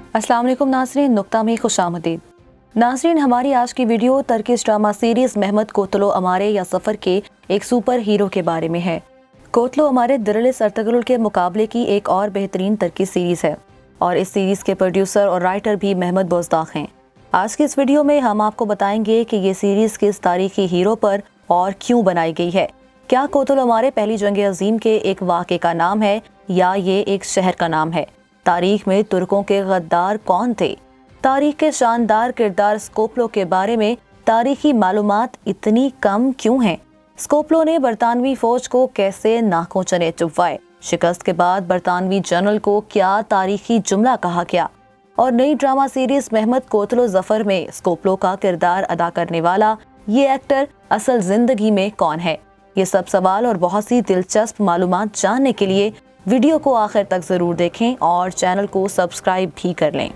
अस्सलाम वालेकुम नाज़रीन, नुक्ता में खुशामदीद। नाज़रीन, हमारी आज की वीडियो टर्किश ड्रामा सीरीज़ मेहमत कोतलो अमारे या सफ़र के एक सुपर हीरो के बारे में है। कोतलो अमारे दिरलिस अर्तगरुल के मुकाबले की एक और बेहतरीन टर्की सीरीज़ है और इस सीरीज़ के प्रोड्यूसर और राइटर भी मेहमत बोज़दाग हैं। आज की इस वीडियो में हम आपको बताएंगे कि ये सीरीज़ किस तारीखी हीरो पर और क्यों बनाई गई है। क्या कोतलो अमारे पहली जंग अजीम के एक वाक़े का नाम है या ये एक शहर का नाम है? तारीख में तुर्कों के गद्दार कौन थे? तारीख के शानदार किरदार स्कोप्लो के बारे में तारीखी मालूमात इतनी कम क्यों हैं? स्कोप्लो ने बरतानवी फौज को कैसे नाकों चने चुभवाए? शिकस्त के बाद बरतानवी जनरल को क्या तारीखी जुमला कहा गया? और नई ड्रामा सीरीज मेहमत कोतलो जफर में स्कोप्लो का किरदार अदा करने वाला ये एक्टर असल जिंदगी में कौन है? ये सब सवाल और बहुत सी दिलचस्प मालूमात जानने के लिए वीडियो को आखिर तक जरूर देखें और चैनल को सब्सक्राइब भी कर लें।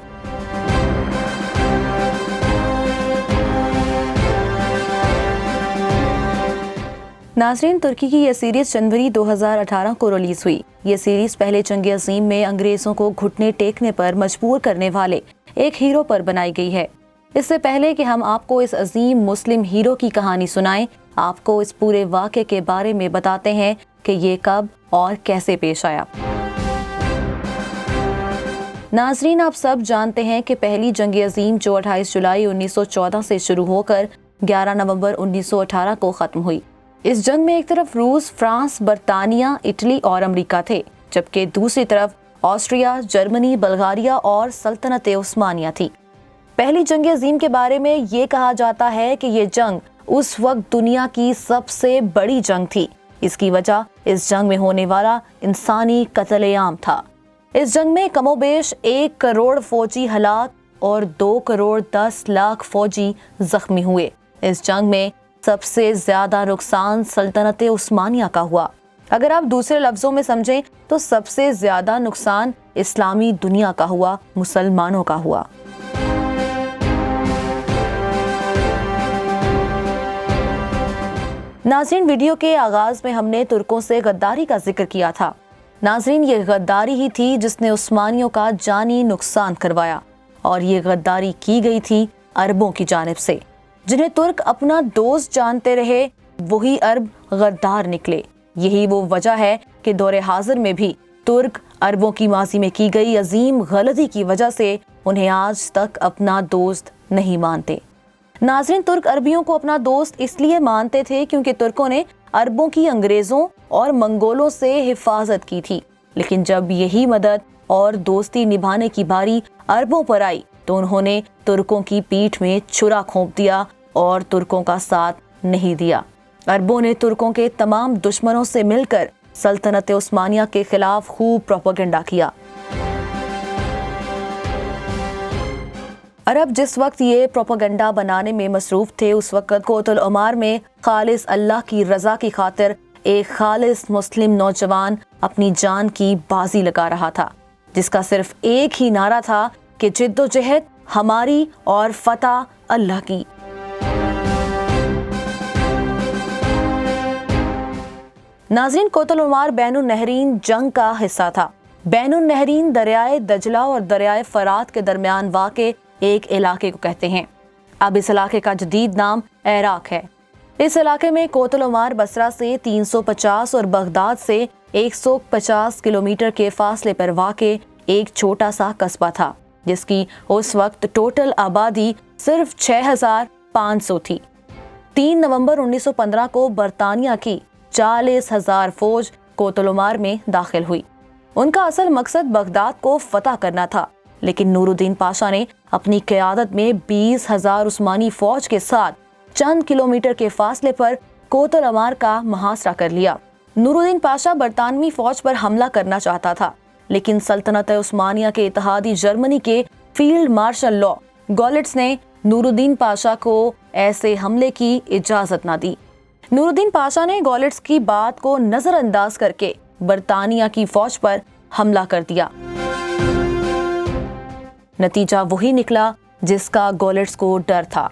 नाज़रीन, तुर्की की यह सीरीज जनवरी 2018 को रिलीज हुई। ये सीरीज पहले जंग अजीम में अंग्रेजों को घुटने टेकने पर मजबूर करने वाले एक हीरो पर बनाई गई है। इससे पहले कि हम आपको इस अजीम मुस्लिम हीरो की कहानी सुनाएं, आपको इस पूरे वाक़े के बारे में बताते हैं कि ये कब और कैसे पेश आया। नाज़रीन, आप सब जानते हैं कि पहली जंग अजीम जो 28 जुलाई 1914 से शुरू होकर 11 नवंबर 1918 को ख़त्म हुई। इस जंग में एक तरफ रूस, फ्रांस, बरतानिया, इटली और अमेरिका थे, जबकि दूसरी तरफ ऑस्ट्रिया, जर्मनी, बल्गारिया और सल्तनत उस्मानिया थी। पहली जंग अजीम के बारे में ये कहा जाता है कि ये जंग उस वक्त दुनिया की सबसे बड़ी जंग थी। इसकी वजह इस जंग में होने वाला इंसानी कत्लेआम था। इस जंग में कमोबेश 1 करोड़ फौजी हलाक और 2 करोड़ 10 लाख फौजी जख्मी हुए। इस जंग में सबसे ज्यादा नुकसान सल्तनत उस्मानिया का हुआ। अगर आप दूसरे लफ्जों में समझें तो सबसे ज्यादा नुकसान इस्लामी दुनिया का हुआ, मुसलमानों का हुआ। नाज़रीन, वीडियो के आगाज में हमने तुर्कों से गद्दारी का जिक्र किया था। नाज़रीन, ये गद्दारी ही थी जिसने उस्मानियों का जानी नुकसान करवाया और ये गद्दारी की गई थी अरबों की जानिब से। जिन्हें तुर्क अपना दोस्त जानते रहे वही अरब गद्दार निकले। यही वो वजह है कि दौरे हाजिर में भी तुर्क अरबों की माजी में की गई अजीम गलती की वजह से उन्हें आज तक अपना दोस्त नहीं मानते। नाज़रीन, तुर्क अरबियों को अपना दोस्त इसलिए मानते थे क्योंकि तुर्कों ने अरबों की अंग्रेजों और मंगोलों से हिफाजत की थी। लेकिन जब यही मदद और दोस्ती निभाने की बारी अरबों पर आई तो उन्होंने तुर्कों की पीठ में छुरा घोंप दिया और तुर्कों का साथ नहीं दिया। अरबों ने तुर्कों के तमाम दुश्मनों से मिलकर सल्तनत उस्मानिया के खिलाफ खूब प्रोपेगेंडा किया। अरब जिस वक्त ये प्रोपेगेंडा बनाने में मसरूफ थे, उस वक्त कोतलो अमार में खालिस अल्लाह की रजा की खातिर एक खालिस मुस्लिम नौजवान अपनी जान की बाजी लगा रहा था, जिसका सिर्फ एक ही नारा था कि जिद्दोजहद हमारी और फतह अल्लाह की। नाज़रीन, कोतलो अमार बैनुन नहरीन जंग का हिस्सा था। बैनुन नहरीन दरियाए दजला और दरियाए फरात के दरमियान वाक़े एक इलाके को कहते हैं। अब इस इलाके का जदीद नाम इराक है। इस इलाके में कोतलो अमार बसरा से 350 और बगदाद से 150 किलोमीटर के फासले पर वाक़े एक छोटा सा कस्बा था, जिसकी उस वक्त टोटल आबादी सिर्फ 6500 थी। 3 नवंबर 1915 को बरतानिया की 40,000 फौज कोतलो अमार में दाखिल हुई। उनका असल मकसद बगदाद को फतह करना था, लेकिन नूरुद्दीन पाशा ने अपनी क़यादत में 20,000 उस्मानी फौज के साथ चंद किलोमीटर के फासले पर कोतलो अमार का मुहासरा कर लिया। नूरुद्दीन पाशा बरतानवी फौज पर हमला करना चाहता था, लेकिन सल्तनत उस्मानिया के इत्तेहादी जर्मनी के फील्ड मार्शल लॉ गॉलिट्स ने नूरुद्दीन पाशा को ऐसे हमले की इजाजत न दी। नूरुद्दीन पाशा ने गॉलिट्स की बात को नजरअंदाज करके बरतानिया की फौज पर हमला कर दिया। नतीजा वही निकला जिसका गॉलिट्स को डर था।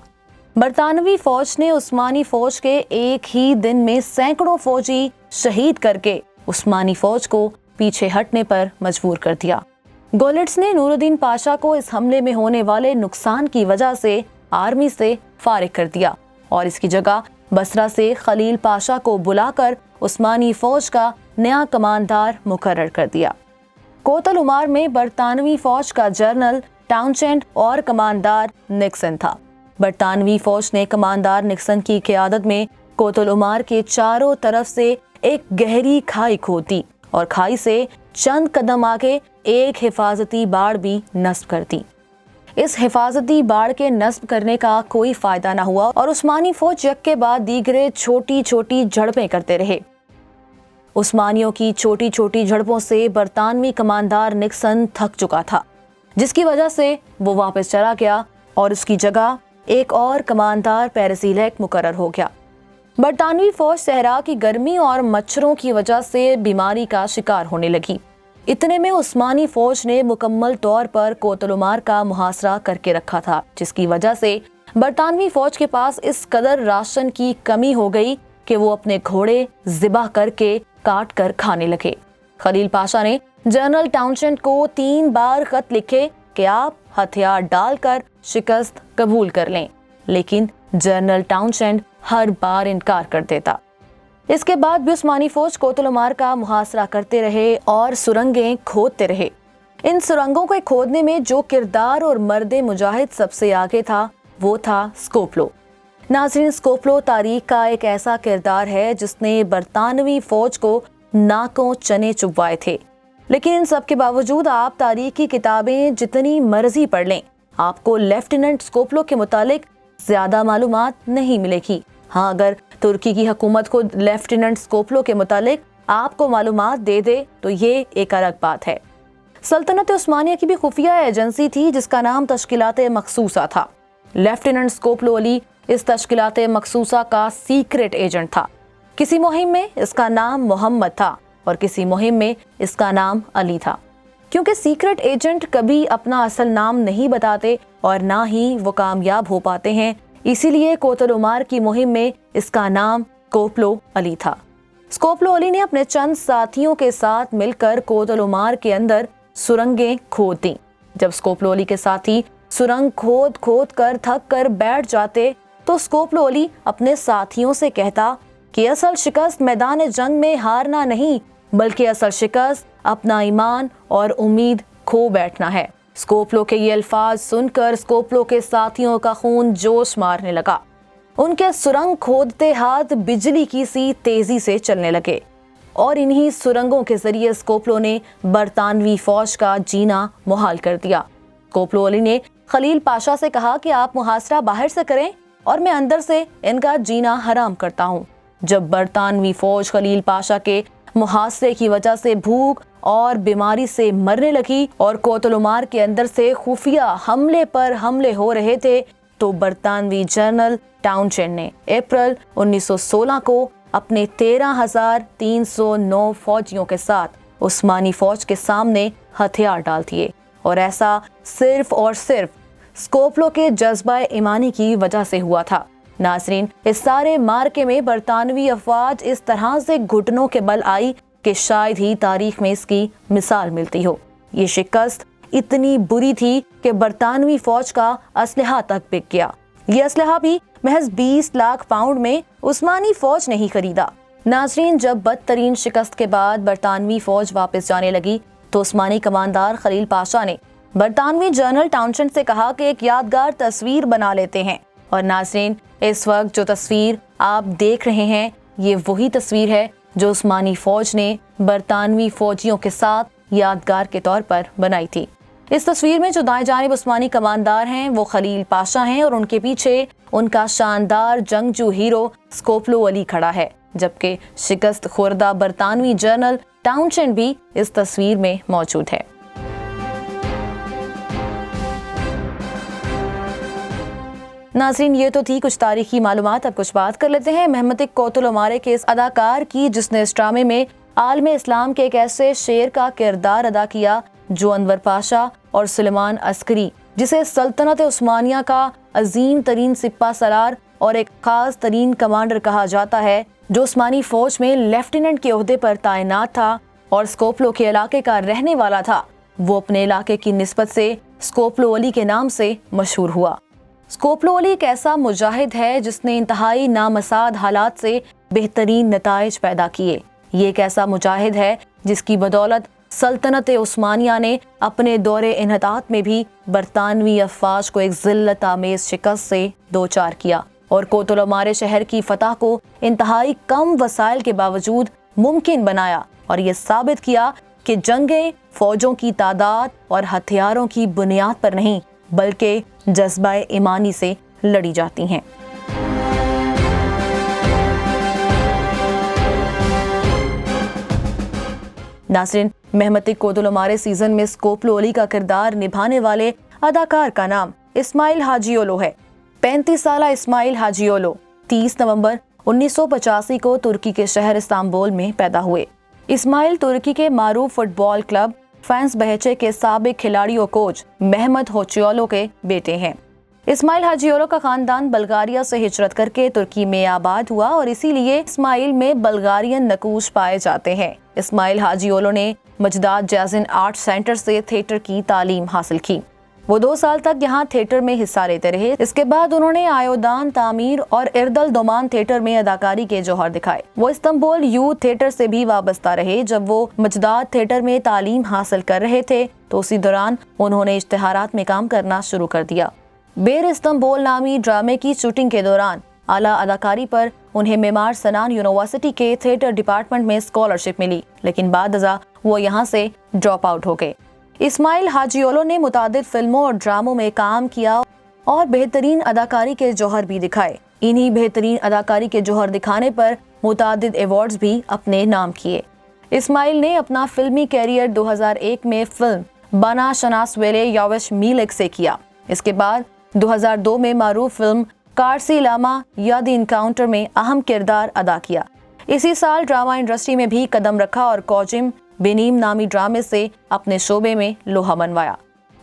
बरतानवी फौज ने उस्मानी फौज के एक ही दिन में सैकड़ों फौजी शहीद करके उस्मानी फौज को पीछे हटने पर मजबूर कर दिया। गोलिट्स ने नूरुद्दीन पाशा को इस हमले में होने वाले नुकसान की वजह से आर्मी से फारिग कर दिया और इसकी जगह बसरा से खलील पाशा को बुलाकर उस्मानी फौज का नया कमांडर मुकर्रर कर दिया। कोतल उमार में बरतानवी फौज का जनरल टाउनशेंड और कमांडर निक्सन था। बरतानवी फौज ने कमांडर निक्सन की क़यादत में कोतल उमार के चारों तरफ से एक गहरी खाई खोद दी और खाई से चंद कदम आगे एक हिफाजती बाड़ भी नस्ब कर दी। इस हिफाजती बाड़ के नस्ब करने का कोई फायदा न हुआ और उस्मानी फौज यक के बाद दीगरे छोटी छोटी झड़पें करते रहे। उस्मानियों की छोटी छोटी झड़पों से बरतानवी कमांडर निक्सन थक चुका था, जिसकी वजह से वो वापस चला गया और उसकी जगह एक और कमांडर पेरेसीलेक मुकर्रर हो गया। बरतानवी फौज सहरा की गर्मी और मच्छरों की वजह से बीमारी का शिकार होने लगी। इतने में उस्मानी फौज ने मुकम्मल तौर पर कोतल उमार का मुहासरा करके रखा था, जिसकी वजह से बरतानवी फौज के पास इस कदर राशन की कमी हो गई कि वो अपने घोड़े ज़िबा करके काट कर खाने लगे। खलील पाशा ने जनरल टाउनशेंड को 3 बार खत लिखे कि आप हथियार डालकर शिकस्त कबूल कर लें, लेकिन जनरल टाउनशेंड हर बार इनकार कर देता। इसके बाद भी उस्मानी फौज कोतल उमार का मुहासरा करते रहे और सुरंगें खोदते रहे। इन सुरंगों को खोदने में जो किरदार और मर्दे मुजाहिद सबसे आगे था वो था स्कोपलो। नाज़रीन, स्कोपलो तारीख का एक ऐसा किरदार है जिसने बरतानवी फौज को नाकों चने चुभवाए थे, लेकिन इन सब के बावजूद आप तारीख की किताबें जितनी मर्जी पढ़ लें, आपको लेफ्टिनेंट स्कोपलो के मुतालिक ज्यादा मालूमात नहीं मिलेगी। हाँ, अगर तुर्की की हुकूमत को लेफ्टिनेंट स्कोपलो के मुतालिक आपको मालूमात दे दे तो ये एक अलग बात है। सल्तनत उस्मानिया की भी खुफिया एजेंसी थी जिसका नाम तश्कीलात मखसूसा था। लेफ्टिनेंट स्कोपलो अली इस तश्कीलात मखसूसा का सीक्रेट एजेंट था। किसी मुहिम में इसका नाम मोहम्मद था और किसी मुहिम में इसका नाम अली था। क्योंकि सीक्रेट एजेंट कभी अपना असल नाम नहीं बताते और ना ही वो कामयाब हो पाते हैं, इसीलिए कोतल उमार की मुहिम में इसका नाम स्कोपलो अली था। स्कोपलो अली ने अपने चंद साथियों के साथ मिलकर कोतल उमार के अंदर सुरंगें खोद दी। जब स्कोपलो अली के साथी सुरंग खोद खोद कर थक कर बैठ जाते तो स्कोपलो अली अपने साथियों से कहता कि असल शिकस्त मैदान जंग में हारना नहीं, बल्कि असल शिकस्त अपना ईमान और उम्मीद खो बैठना है। स्कोपलो के ये अल्फाज सुनकर स्कोपलो के साथियों का खून जोश मारने लगा। उनके सुरंग खोदते हाथ बिजली की सी तेजी से चलने लगे और इन्हीं सुरंगों के जरिए स्कोपलो ने बरतानवी फौज का जीना मुहाल कर दिया। स्कोपलो अली ने खलील पाशा से कहा कि आप मुहासरा बाहर से करें और मैं अंदर से इनका जीना हराम करता हूँ। जब बरतानवी फौज खलील पाशा के मुहासरे की वजह से भूख और बीमारी से मरने लगी और कोतल उमार के अंदर से खुफिया हमले पर हमले हो रहे थे, तो बरतानवी जनरल टाउनशेंड ने अप्रैल 1916 को अपने 13,309 फौजियों के साथ उस्मानी फौज के सामने हथियार डाल दिए और ऐसा सिर्फ और सिर्फ स्कोपलो के जज्बा ईमानी की वजह से हुआ था। नाज़रीन, इस सारे मार्के में बरतानवी अफवाज इस तरह से घुटनों के बल आई कि शायद ही तारीख में इसकी मिसाल मिलती हो। ये शिकस्त इतनी बुरी थी कि बरतानवी फौज का असलहा तक बिक गया। ये असलहा भी महज 20 लाख पाउंड में उस्मानी फौज नहीं खरीदा। नाज़रीन, जब बदतरीन शिकस्त के बाद बरतानवी फौज वापस जाने लगी तो उस्मानी कमांडर खलील पाशा ने बरतानवी जनरल टाउनशेंड से कहा कि एक यादगार तस्वीर बना लेते हैं। और नाज़रीन, इस वक्त जो तस्वीर आप देख रहे हैं ये वही तस्वीर है जो उस्मानी फौज ने बरतानवी फौजियों के साथ यादगार के तौर पर बनाई थी। इस तस्वीर में जो दाएं जानिब उस्मानी कमांडर हैं वो खलील पाशा हैं और उनके पीछे उनका शानदार जंगजू हीरो स्कोपलो अली खड़ा है, जबकि शिकस्त खुर्दा बरतानवी जनरल टाउनशेंड भी इस तस्वीर में मौजूद है। नाज़रीन, ये तो थी कुछ तारीखी मालूमात। अब कुछ बात कर लेते हैं महमद कोतल उमार के इस अदाकार की जिसने इस ड्रामे में आलम इस्लाम के एक ऐसे शेर का किरदार अदा किया जो अनवर पाशा और सुलेमान अस्करी, जिसे सल्तनत उस्मानिया का अजीम तरीन सिपा सलार और एक खास तरीन कमांडर कहा जाता है, जो उस्मानी फौज में लेफ्टिनेंट के ओहदे पर तैनात था और स्कोपलो के इलाके का रहने वाला था, वो अपने इलाके की निस्बत से स्कोपलो अली के नाम से मशहूर हुआ। स्कोपलो अली एक ऐसा मुजाहिद है जिसने इंतहाई नामसाद हालात से बेहतरीन नताइज पैदा किए। ये एक ऐसा मुजाहिद है जिसकी बदौलत सल्तनत उस्मानिया ने अपने दौरे इन्हतात में भी बरतानवी अफवाज को एक जिल्लत आमेज शिकस्त से दो चार किया और कोतल अमारे शहर की फतह को इंतहाई कम वसाइल के बावजूद मुमकिन बनाया और ये साबित किया कि जंगें फौजों की तादाद और हथियारों की बुनियाद पर नहीं बल्कि जज्बा ईमानी से लड़ी जाती हैं। नाज़रीन, मेहमती कोतल अमारे सीजन में स्कोपलो अली का किरदार निभाने वाले अदाकार का नाम इस्माइल हाजीओलो है। 35 साला इस्माइल हाजीओलो 30 नवंबर 1985 को तुर्की के शहर इस्तांबुल में पैदा हुए। इस्माइल तुर्की के मारूफ फुटबॉल क्लब फेनेर्बahçe के साबिक खिलाड़ी और कोच मेहमत होचियोलो के बेटे हैं। इस्माइल हाजीओलो का खानदान बल्गारिया से हिजरत करके तुर्की में आबाद हुआ और इसीलिए इस्माइल में बल्गारियन नकूश पाए जाते हैं। इस्माइल हाजीओलो ने मजदाद जैजिन आर्ट सेंटर से थिएटर की तालीम हासिल की। वो 2 साल तक यहाँ थिएटर में हिस्सा लेते रहे। इसके बाद उन्होंने आयोदान तामीर और इर्दल दोमान थिएटर में अदाकारी के जौहर दिखाए। वो इस्तांबुल यूथ थिएटर से भी वाबस्ता रहे। जब वो मजदाद थिएटर में तालीम हासिल कर रहे थे तो उसी दौरान उन्होंने इश्तिहारात में काम करना शुरू कर दिया। बेर इस्तांबुल नामी ड्रामे की शूटिंग के दौरान आला अदाकारी पर उन्हें मेमार सनान यूनिवर्सिटी के थिएटर डिपार्टमेंट में स्कॉलरशिप मिली, लेकिन बाद वो यहाँ से ड्रॉप आउट हो गए। इस्माइल हाजीओलो ने मुतादिद फिल्मों और ड्रामों में काम किया और बेहतरीन अदाकारी के जौहर भी दिखाए। इन्हीं बेहतरीन अदाकारी के जौहर दिखाने पर मुतादिद अवार्ड्स भी अपने नाम किए। इस्माइल ने अपना फिल्मी कैरियर 2001 में फिल्म बाना शनासवेले याविश मीलेक से किया। इसके बाद 2002 में मारूफ फिल्म कारसीलामा यादी इनकाउंटर में अहम किरदार अदा किया। इसी साल ड्रामा इंडस्ट्री में भी कदम रखा और कोजिम बेनीम नामी ड्रामे से अपने शोबे में लोहा मनवाया।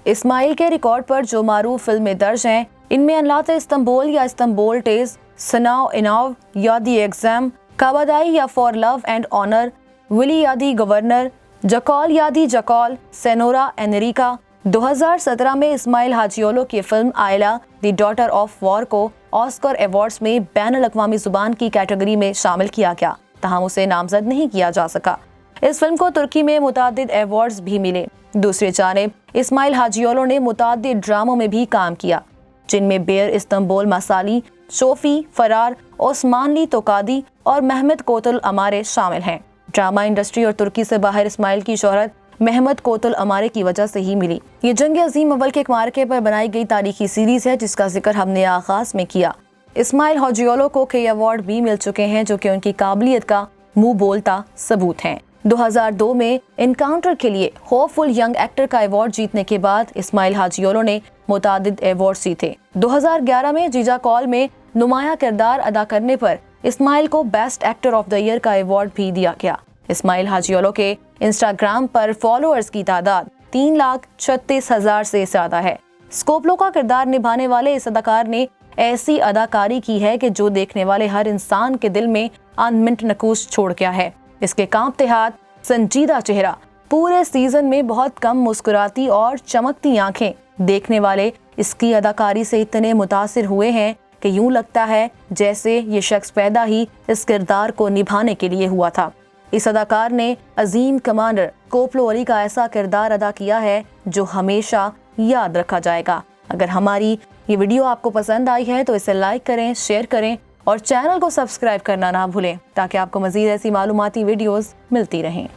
इस्माइल के रिकॉर्ड पर जो मारूफ फिल्में दर्ज हैं, इनमें अनलाते इस्तांबुल या इस्तांबुल टेज, सनाव इनाव या दी एग्जाम, काबादाई या फॉर लव एंड ऑनर, विली या दी गवर्नर, जकॉल या दी जकॉल, सेनोरा एनरिका। 2017 में इस्माइल हाजीओलो की फिल्म आयला द डॉटर ऑफ वॉर को ऑस्कर अवार्ड्स में बैनुल अक़वामी जुबान की कैटेगरी में शामिल किया गया, तहां उसे नामजद नहीं किया जा सका। इस फिल्म को तुर्की में मुतादिद अवार्ड्स भी मिले। दूसरी जानिब इस्माइल हाजीओलो ने मुतादिद ड्रामों में भी काम किया, जिनमें बेर इस्तांबुल मसाली, शोफी, फरार, ओस्मानली तोकादी और मेहमत कोतल अमारे शामिल हैं। ड्रामा इंडस्ट्री और तुर्की से बाहर इस्माइल की शोहरत मेहमत कोतल अमारे की वजह से ही मिली। ये जंग अजीम अव्वल के एक मार्के पर बनाई गई तारीखी सीरीज है जिसका जिक्र हमने आगाज में किया। इस्माइल हाजीओलो को कई अवार्ड भी मिल चुके हैं जो कि उनकी काबिलियत का मुंह बोलता सबूत हैं। 2002 में इनकाउंटर के लिए होपफुल यंग एक्टर का अवार्ड जीतने के बाद इस्माइल हाजीओलो ने मुतादिद अवार्ड जीते। 2011 में जीजा कॉल में नुमाया किरदार अदा करने पर इस्माइल को best actor of the year का अवार्ड भी दिया गया। इस्माइल हाजीओलो के इंस्टाग्राम पर फॉलोअर्स की तादाद 3,36,000 से ज्यादा है। स्कोपलो का किरदार निभाने वाले इस अदाकार ने ऐसी अदाकारी की है कि जो देखने वाले हर इंसान के दिल में अनमिंट नकूश छोड़ गया है। इसके कांपते हाथ, संजीदा चेहरा, पूरे सीजन में बहुत कम मुस्कुराती और चमकती आंखें, देखने वाले इसकी अदाकारी से इतने मुतासिर हुए हैं कि यूं लगता है जैसे ये शख्स पैदा ही इस किरदार को निभाने के लिए हुआ था। इस अदाकार ने अजीम कमांडर स्कोपलो अली का ऐसा किरदार अदा किया है जो हमेशा याद रखा जाएगा। अगर हमारी ये वीडियो आपको पसंद आई है तो इसे लाइक करें, शेयर करें और चैनल को सब्सक्राइब करना ना भूलें ताकि आपको मज़ीद ऐसी मालूमाती वीडियोस मिलती रहें।